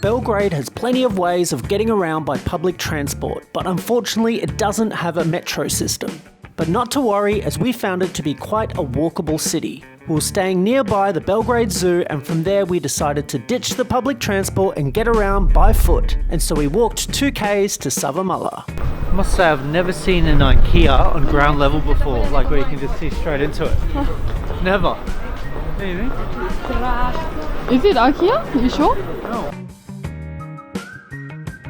Belgrade has plenty of ways of getting around by public transport, but unfortunately it doesn't have a metro system. But not to worry, as we found it to be quite a walkable city. We were staying nearby the Belgrade Zoo, and from there we decided to ditch the public transport and get around by foot. And so we walked 2k's to Savamala. I must say I've never seen an IKEA on ground level before, like where you can just see straight into it. Never. What do you think? Is it IKEA? You sure? No.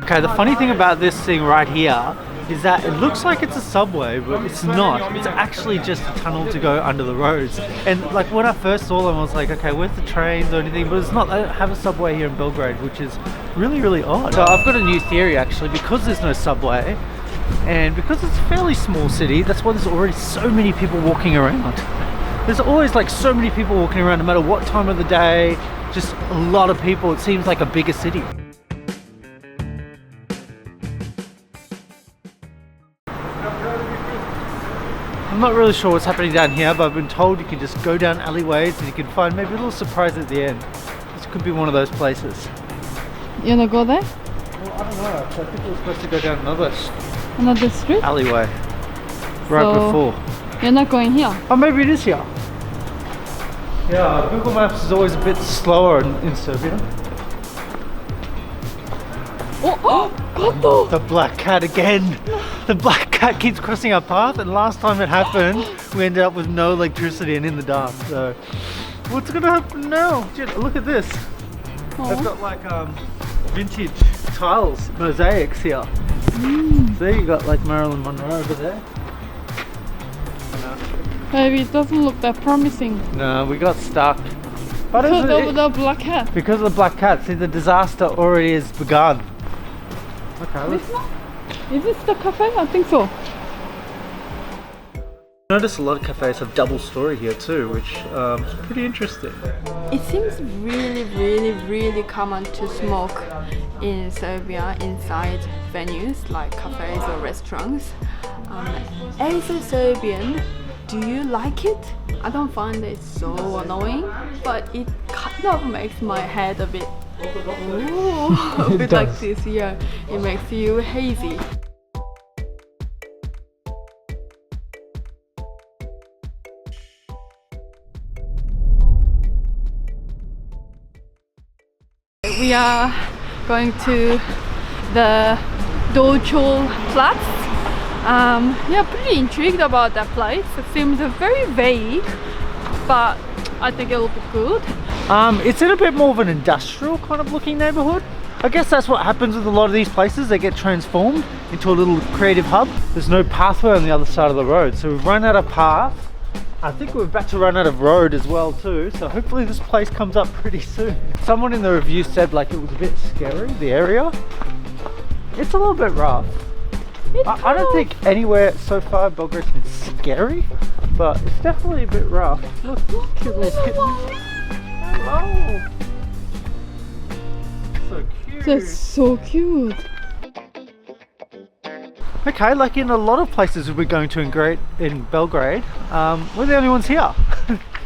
Okay, the funny thing about this thing right here is that it looks like it's a subway, but it's not. It's actually just a tunnel to go under the roads. And like when I first saw them, I was like, okay, where's the trains or anything? But it's not. They don't have a subway here in Belgrade, which is really, really odd. So I've got a new theory actually, because there's no subway and because it's a fairly small city, that's why there's already so many people walking around. There's always like so many people walking around no matter what time of the day, just a lot of people. It seems like a bigger city. I'm not really sure what's happening down here, but I've been told you can just go down alleyways and you can find maybe a little surprise at the end. This could be one of those places. You wanna go there? Well, I don't know. I think we're supposed to go down Another street? alleyway right before. You're not going here? Oh, maybe it is here. Yeah, Google Maps is always a bit slower in Serbia. Oh, the black cat again. The black cat keeps crossing our path, and last time it happened, we ended up with no electricity and in the dark. So, what's gonna happen now? Look at this. They've got like vintage tiles, mosaics here. So you got like Marilyn Monroe over there. Maybe it doesn't look that promising. No, we got stuck. But Because of the black cat. Because of the black cat. See, the disaster already has begun. Okay, let's... Is this the cafe? I think so. I noticed a lot of cafes have double story here too, which is pretty interesting. It seems really common to smoke in Serbia inside venues like cafes or restaurants. As a Serbian, do you like it? I don't find it so annoying, but it kind of makes my head a bit a bit like this. Yeah, it makes you hazy. We are going to the Dorcol Platz. Yeah, pretty intrigued about that place. It seems very vague, but I think it will be good. It's in a bit more of an industrial kind of looking neighborhood. I guess that's what happens with a lot of these places. They get transformed into a little creative hub. There's no pathway on the other side of the road, so we've run out of path. I think we're about to run out of road as well too, so hopefully this place comes up pretty soon. Someone in the review said like it was a bit scary, the area. It's a little bit rough. I don't think anywhere so far in Belgrade's been scary, but it's definitely a bit rough. Look, cute little kittens. Hello! So cute. That's so cute. Okay, like in a lot of places we're going to in Belgrade, we're the only ones here.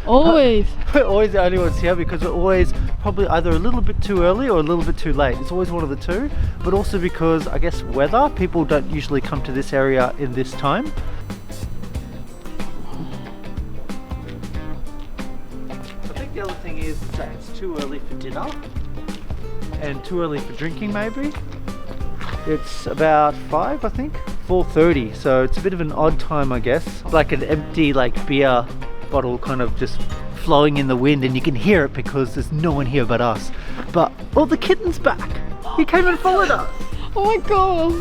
Always. We're always the only ones here because we're always probably either a little bit too early or a little bit too late. It's always one of the two, but also because I guess weather, people don't usually come to this area in this time. I think the other thing is that it's too early for dinner and too early for drinking maybe. It's about 5, I think, 4:30, so it's a bit of an odd time, I guess. Like an empty like beer bottle kind of just flowing in the wind, and you can hear it because there's no one here but us. But the kitten's back. He came and followed us. Oh my god.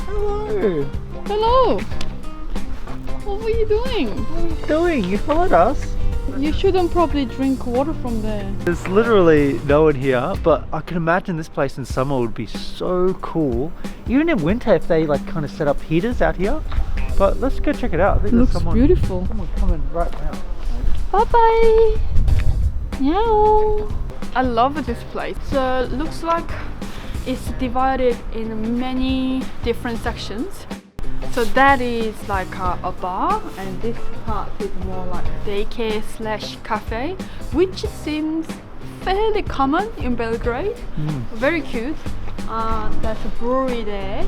Hello. Hello. What were you doing? What are you doing? You followed us. You shouldn't probably drink water from there. There's literally no one here, but I can imagine this place in summer would be so cool. Even in winter if they like kind of set up heaters out here. But let's go check it out. I think Looks there's beautiful. someone coming right now. Bye bye. Meow. I love this place. So looks like it's divided in many different sections. So that is like a bar, and this part is more like daycare / cafe, which seems fairly common in Belgrade. Very cute. There's a brewery there.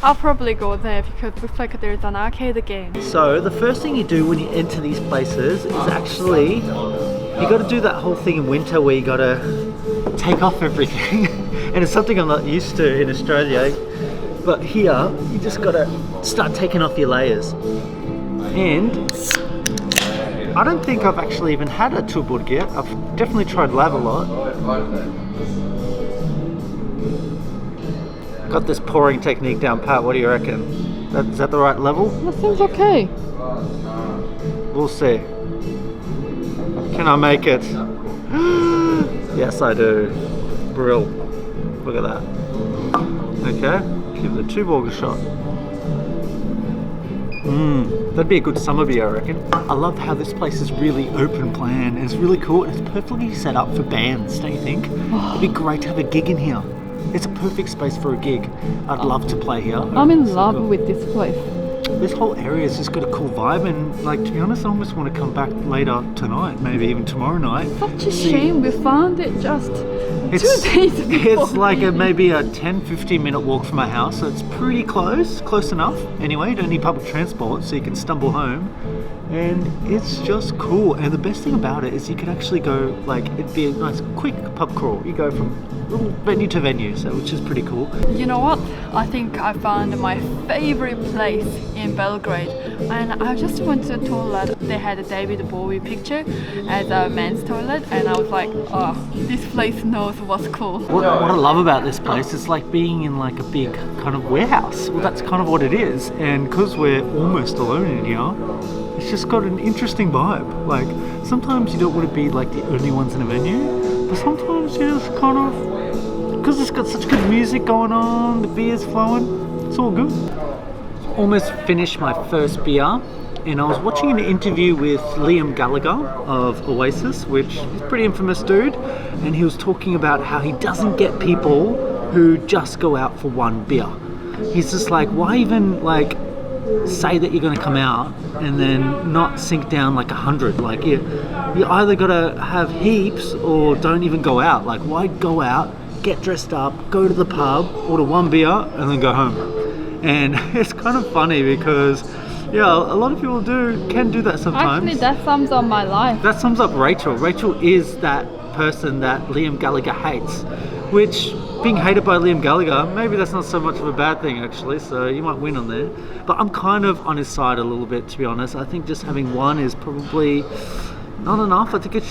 I'll probably go there because it looks like there's an arcade game. So the first thing you do when you enter these places is actually, you got to do that whole thing in winter where you got to take off everything. And it's something I'm not used to in Australia. But here, you just got to start taking off your layers. And I don't think I've actually even had a tubburg yet. I've definitely tried lav a lot. Got this pouring technique down pat. What do you reckon? Is that the right level? That seems okay. We'll see. Can I make it? Yes, I do. Brill. Look at that. Okay, give the tubburg a shot. That'd be a good summer beer, I reckon. I love how this place is really open plan. It's really cool. It's perfectly set up for bands, don't you think? It'd be great to have a gig in here. It's a perfect space for a gig. I'd love to play here. I'm in love with this place. This whole area has just got a cool vibe, and like, to be honest, I almost want to come back later tonight, maybe even tomorrow night. Such a shame we found it just 2 days before. It's like maybe a 10-15 minute walk from my house, so it's pretty close enough. Anyway, you don't need public transport, so you can stumble home. And it's just cool. And the best thing about it is you could actually go, like, it'd be a nice quick pub crawl. You go from little venue to venue, so which is pretty cool. You know what? I think I found my favorite place in Belgrade, and I just went to the toilet. They had a David Bowie picture as a men's toilet, and I was like, oh, this place knows what's cool. What I love about this place is like being in like a big kind of warehouse. Well, that's kind of what it is, and because we're almost alone in here, it's just got an interesting vibe. Like, sometimes you don't want to be like the only ones in a venue, but sometimes you just kind of, because it's got such good music going on, the beer's flowing, it's all good. Almost finished my first beer, and I was watching an interview with Liam Gallagher of Oasis, which is a pretty infamous dude, and he was talking about how he doesn't get people who just go out for one beer. He's just like, why even like say that you're going to come out and then not sink down like 100? Like you either got to have heaps or don't even go out. Like, why go out, get dressed up, go to the pub, order one beer and then go home? And it's kind of funny because yeah, a lot of people can do that sometimes. Actually, that sums up my life. That sums up Rachel. Rachel is that person that Liam Gallagher hates, which, being hated by Liam Gallagher, maybe that's not so much of a bad thing actually, so you might win on there. But I'm kind of on his side a little bit, to be honest. I think just having one is probably not enough. I think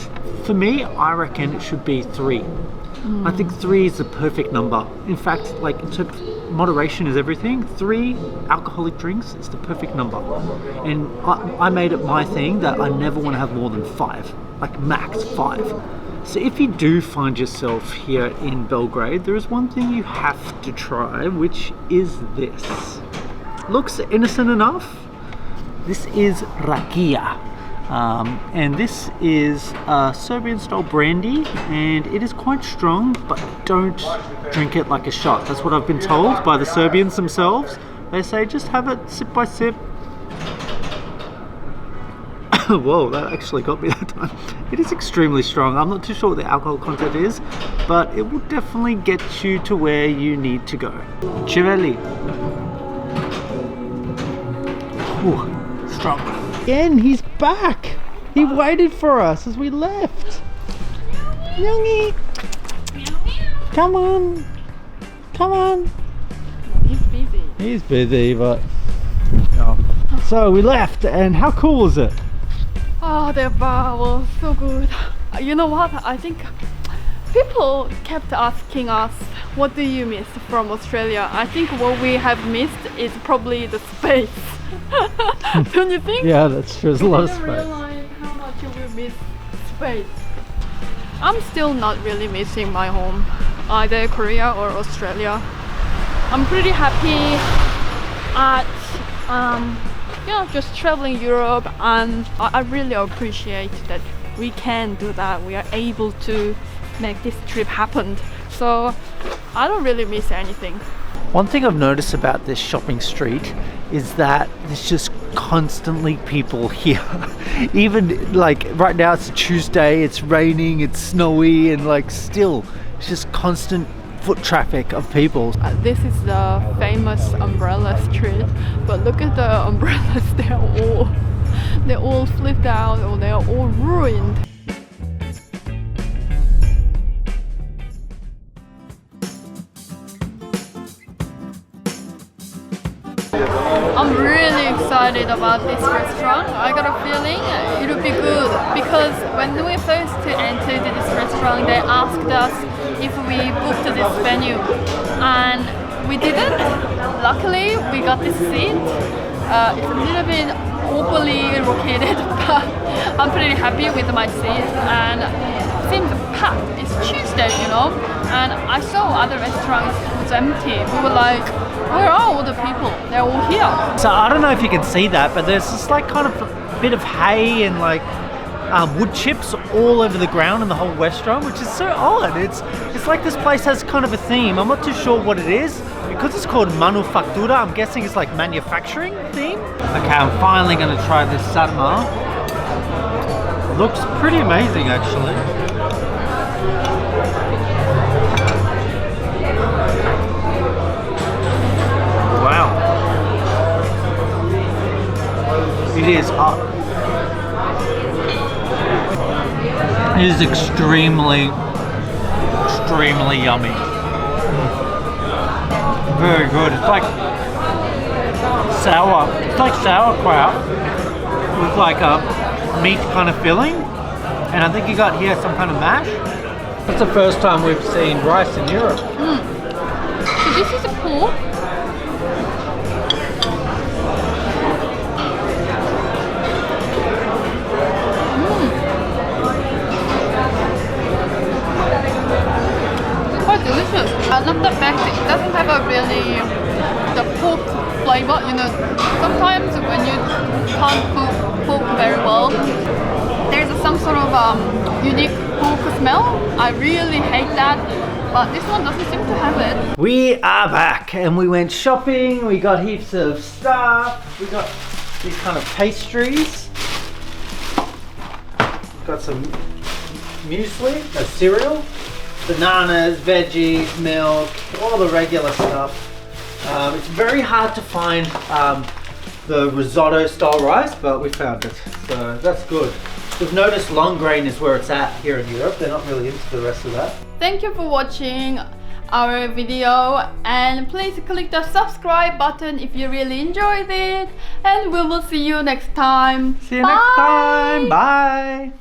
for me, I reckon it should be 3. I think 3 is the perfect number. In fact, like, in terms of moderation is everything. 3 alcoholic drinks is the perfect number. And I made it my thing that I never want to have more than 5, like max 5. So if you do find yourself here in Belgrade, there is one thing you have to try, which is this. Looks innocent enough. This is rakia. And this is a Serbian style brandy, and it is quite strong, but don't drink it like a shot. That's what I've been told by the Serbians themselves. They say just have it sip by sip. Whoa, that actually got me that time. It is extremely strong. I'm not too sure what the alcohol content is, but it will definitely get you to where you need to go. Civelli. Ooh, strong. Again, he's back. He waited for us as we left. Youngie. Come on. Come on. He's busy. He's busy, but... Oh. So we left, and how cool was it? Oh, the bar was so good. You know what? I think people kept asking us, what do you miss from Australia? I think what we have missed is probably the space. Don't you think? Yeah, that's true. There's a lot of space. I didn't realize how much we miss space. I'm still not really missing my home, either Korea or Australia. I'm pretty happy at just traveling Europe, and I really appreciate that we can do that. We are able to make this trip happen. So I don't really miss anything. One thing I've noticed about this shopping street is that there's just constantly people here. Even like right now it's Tuesday, it's raining, it's snowy, and like still it's just constant foot traffic of people. This is the famous umbrella street, but look at the umbrellas. They're all flipped out, or they're all ruined. I'm really excited about this restaurant. I got a feeling it'll be good because when we first entered this restaurant, they asked us if we booked this venue, and we didn't. Luckily, we got this seat. It's a little bit awkwardly located, but I'm pretty happy with my seat, and it seems packed. It's Tuesday, you know, and I saw other restaurants was empty. We were like, where are all the people? They're all here. So I don't know if you can see that, but there's this like kind of a bit of hay and like wood chips all over the ground in the whole restaurant, which is so odd. It's like this place has kind of a theme. I'm not too sure what it is. Because it's called manufactura, I'm guessing it's like manufacturing theme. Okay, I'm finally going to try this sarma. Looks pretty amazing actually. Wow. It is hot. It is extremely yummy. Very good. It's like sour. It's like sauerkraut with like a meat kind of filling. And I think you got here some kind of mash. It's the first time we've seen rice in Europe. So this is a pork. Delicious. Not that basic. It doesn't have a really the pork flavor. You know, sometimes when you can't cook pork very well, there's some sort of unique pork smell. I really hate that, but this one doesn't seem to have it. We are back and we went shopping. We got heaps of stuff. We got these kind of pastries. Got some muesli, a cereal. Bananas, veggies, milk, all the regular stuff. It's very hard to find the risotto style rice, but we found it, so that's good. We've noticed long grain is where it's at here in Europe. They're not really into the rest of that. Thank you for watching our video, and please click the subscribe button if you really enjoyed it, and we will see you next time. See you next time. Bye.